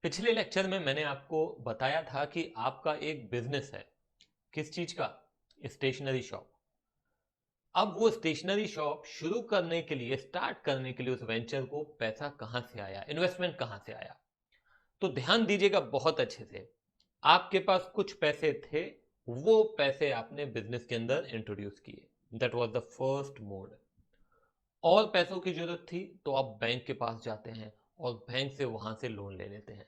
पिछले लेक्चर में मैंने आपको बताया था कि आपका एक बिजनेस है। किस चीज का? Stationery shop. अब वो स्टेशनरी शॉप शुरू करने के लिए, स्टार्ट करने के लिए उस वेंचर को पैसा कहां से आया, इन्वेस्टमेंट कहां से आया? तो ध्यान दीजिएगा बहुत अच्छे से। आपके पास कुछ पैसे थे, वो पैसे आपने बिजनेस के अंदर इंट्रोड्यूस किए। That was the first mode. और पैसों की जरूरत थी तो आप बैंक के पास जाते हैं और बैंक से वहां से लोन ले लेते हैं।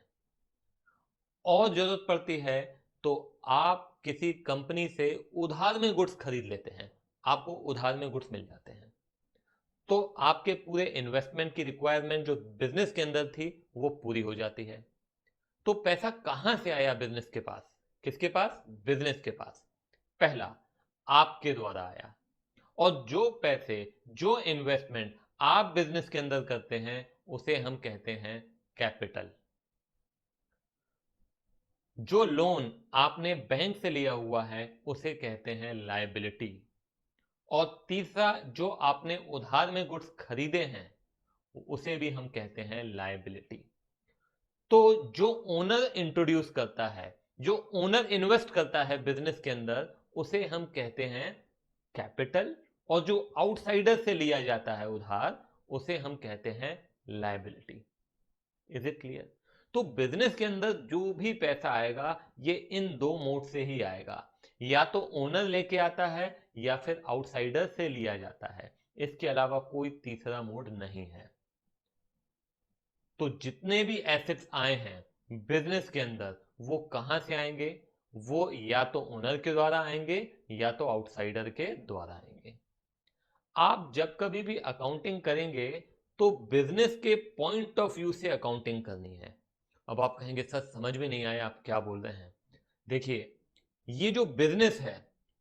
और जरूरत पड़ती है तो आप किसी कंपनी से उधार में गुड्स खरीद लेते हैं। आपको उधार में गुड्स मिल जाते हैं। तो आपके पूरे इन्वेस्टमेंट की रिक्वायरमेंट जो बिजनेस के अंदर थी वो पूरी हो जाती है। तो पैसा कहां से आया बिजनेस के पास? किसके पास? बिजनेस के पास। पहला, आपके द्वारा आया। और जो पैसे, जो इन्वेस्टमेंट आप बिजनेस के अंदर करते हैं उसे हम कहते हैं कैपिटल। जो लोन आपने बैंक से लिया हुआ है उसे कहते हैं लायबिलिटी। और तीसरा, जो आपने उधार में गुड्स खरीदे हैं उसे भी हम कहते हैं लायबिलिटी। तो जो ओनर इंट्रोड्यूस करता है, जो ओनर इन्वेस्ट करता है बिजनेस के अंदर, उसे हम कहते हैं कैपिटल। और जो आउटसाइडर से लिया जाता है उधार, उसे हम कहते हैं लायबिलिटी। Is it clear? तो बिजनेस के अंदर जो भी पैसा आएगा ये इन दो मोड से ही आएगा। या तो ओनर लेके आता है या फिर आउटसाइडर से लिया जाता है। इसके अलावा कोई तीसरा मोड नहीं है। तो जितने भी एसेट्स आए हैं बिजनेस के अंदर वो कहां से आएंगे? वो या तो ओनर के द्वारा आएंगे या तो आउटसाइडर के द्वारा आएंगे। आप जब कभी भी अकाउंटिंग करेंगे तो बिजनेस के पॉइंट ऑफ व्यू से अकाउंटिंग करनी है। अब आप कहेंगे सर समझ में नहीं आया, आप क्या बोल रहे हैं? देखिए, ये जो बिजनेस है,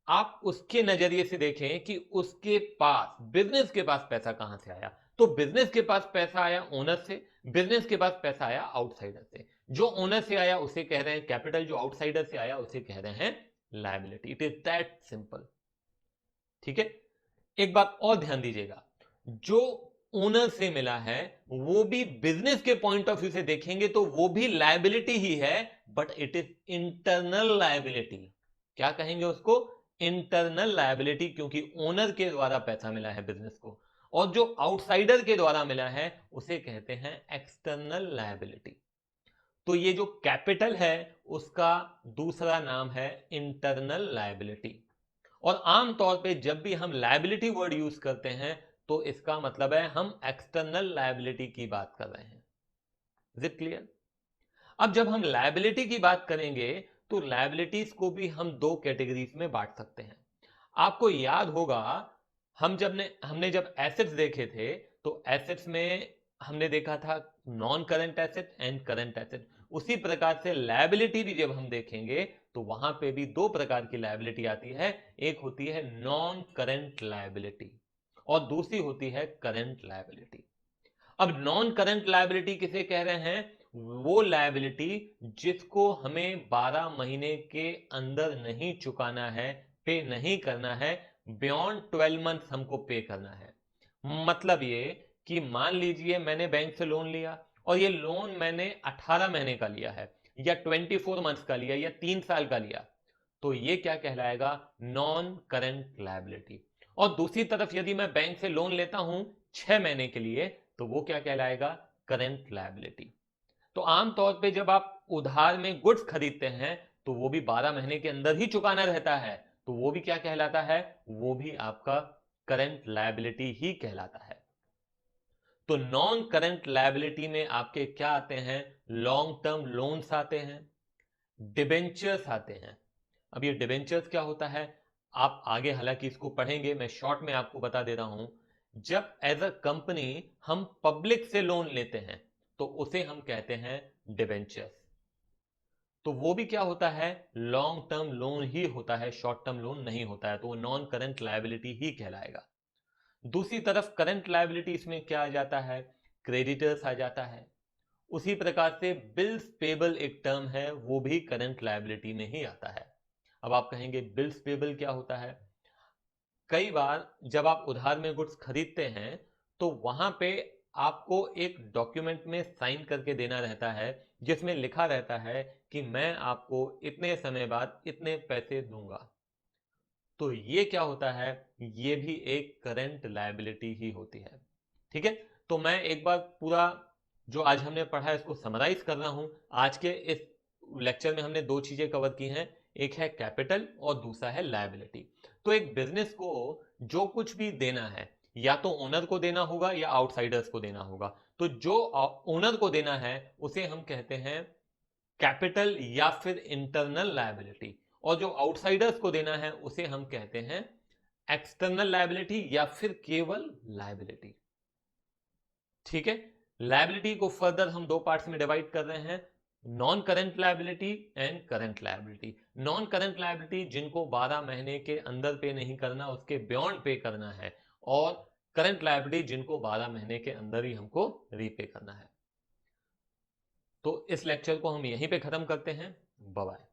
आप उसके नजरिए से देखें कि उसके पास, बिजनेस के पास पैसा कहां से आया। तो बिजनेस के पास पैसा आया ओनर से, बिजनेस के पास पैसा आया आउटसाइडर से। जो ओनर से आया उसे कह रहे हैं कैपिटल, जो आउटसाइडर से आया उसे कह रहे हैं liability. It is that simple. ठीक है? एक बात और ध्यान दीजिएगा, जो ओनर से मिला है वो भी बिजनेस के पॉइंट ऑफ व्यू से देखेंगे तो वो भी लायबिलिटी ही है, but it is internal liability. क्या कहेंगे उसको? इंटरनल लायबिलिटी, क्योंकि ओनर के द्वारा पैसा मिला है बिजनेस को। और जो आउटसाइडर के द्वारा मिला है उसे कहते हैं एक्सटर्नल लायबिलिटी। तो ये जो कैपिटल है उसका दूसरा नाम है इंटरनल लायबिलिटी। और आमतौर पे जब भी हम लायबिलिटी वर्ड यूज करते हैं तो इसका मतलब है हम एक्सटर्नल लायबिलिटी की बात कर रहे हैं। Is it clear? अब जब हम लायबिलिटी की बात करेंगे तो लायबिलिटीज को भी हम दो कैटेगरीज में बांट सकते हैं। आपको याद होगा, हमने जब एसेट्स देखे थे तो एसेट्स में हमने देखा था non current asset and current asset. उसी प्रकार से लायबिलिटी भी जब हम देखेंगे तो वहां पे भी दो प्रकार की लायबिलिटी आती है। एक होती है नॉन करंट लायबिलिटी और दूसरी होती है करंट लायबिलिटी। अब नॉन करंट लायबिलिटी किसे कह रहे हैं? वो लायबिलिटी जिसको हमें 12 महीने के अंदर नहीं चुकाना है, पे नहीं करना है, बियॉन्ड 12 मंथ हमको पे करना है। मतलब ये कि मान लीजिए मैंने बैंक से लोन लिया और ये लोन मैंने 18 महीने का लिया है या 24 मंथ्स का लिया या 3 साल का लिया, तो ये क्या कहलाएगा? Non current liability. और दूसरी तरफ यदि मैं बैंक से लोन लेता हूं 6 महीने के लिए तो वो क्या कहलाएगा? Current liability. तो आमतौर पे जब आप उधार में गुड्स खरीदते हैं तो वो भी 12 महीने के अंदर ही चुकाना रहता है, तो वो भी क्या कहलाता है? वो भी आपका करंट लायबिलिटी ही कहलाता है। तो नॉन करंट लायबिलिटी में आपके क्या आते हैं? लॉन्ग टर्म लोन्स आते हैं, डिबेंचर्स आते हैं। अब ये डिबेंचर्स क्या होता है आप आगे हालांकि इसको पढ़ेंगे, मैं शॉर्ट में आपको बता दे रहा हूं। जब एज अ कंपनी हम पब्लिक से लोन लेते हैं तो उसे हम कहते हैं डिबेंचर्स। तो वो भी क्या होता है? लॉन्ग टर्म लोन ही होता है, शॉर्ट टर्म लोन नहीं होता है, तो वो नॉन करंट लायबिलिटी ही कहलाएगा। दूसरी तरफ करंट लायबिलिटी इसमें क्या आ जाता है? क्रेडिटर्स आ जाता है। उसी प्रकार से बिल्स पेबल एक टर्म है, वो भी करंट लायबिलिटी में ही आता है। अब आप कहेंगे बिल्स पेबल क्या होता है? कई बार जब आप उधार में गुड्स खरीदते हैं तो वहां पे आपको एक डॉक्यूमेंट में साइन करके देना रहता है जिसमें लिखा रहता है कि मैं आपको इतने समय बाद इतने पैसे दूंगा। तो ये क्या होता है, ये भी एक करंट लायबिलिटी ही होती है। ठीक है, तो मैं एक बार पूरा जो आज हमने पढ़ा है इसको समराइज कर रहा हूं। आज के इस लेक्चर में हमने दो चीजें कवर की हैं, एक है कैपिटल और दूसरा है लायबिलिटी। तो एक बिजनेस को जो कुछ भी देना है, या तो ओनर को देना होगा या आउटसाइडर्स को देना होगा। तो जो ओनर को देना है उसे हम कहते हैं कैपिटल या फिर इंटरनल लायबिलिटी, और जो आउटसाइडर्स को देना है उसे हम कहते हैं एक्सटर्नल लायबिलिटी या फिर केवल लायबिलिटी। ठीक है, लायबिलिटी को फर्दर हम दो पार्ट्स में डिवाइड कर रहे हैं, non current liability and current liability. Non current liability जिनको 12 महीने के अंदर पे नहीं करना, उसके बियॉन्ड पे करना है, और करंट लायबिलिटी जिनको 12 महीने के अंदर ही हमको रीपे करना है। तो इस लेक्चर को हम यहीं पे खत्म करते हैं। Bye bye.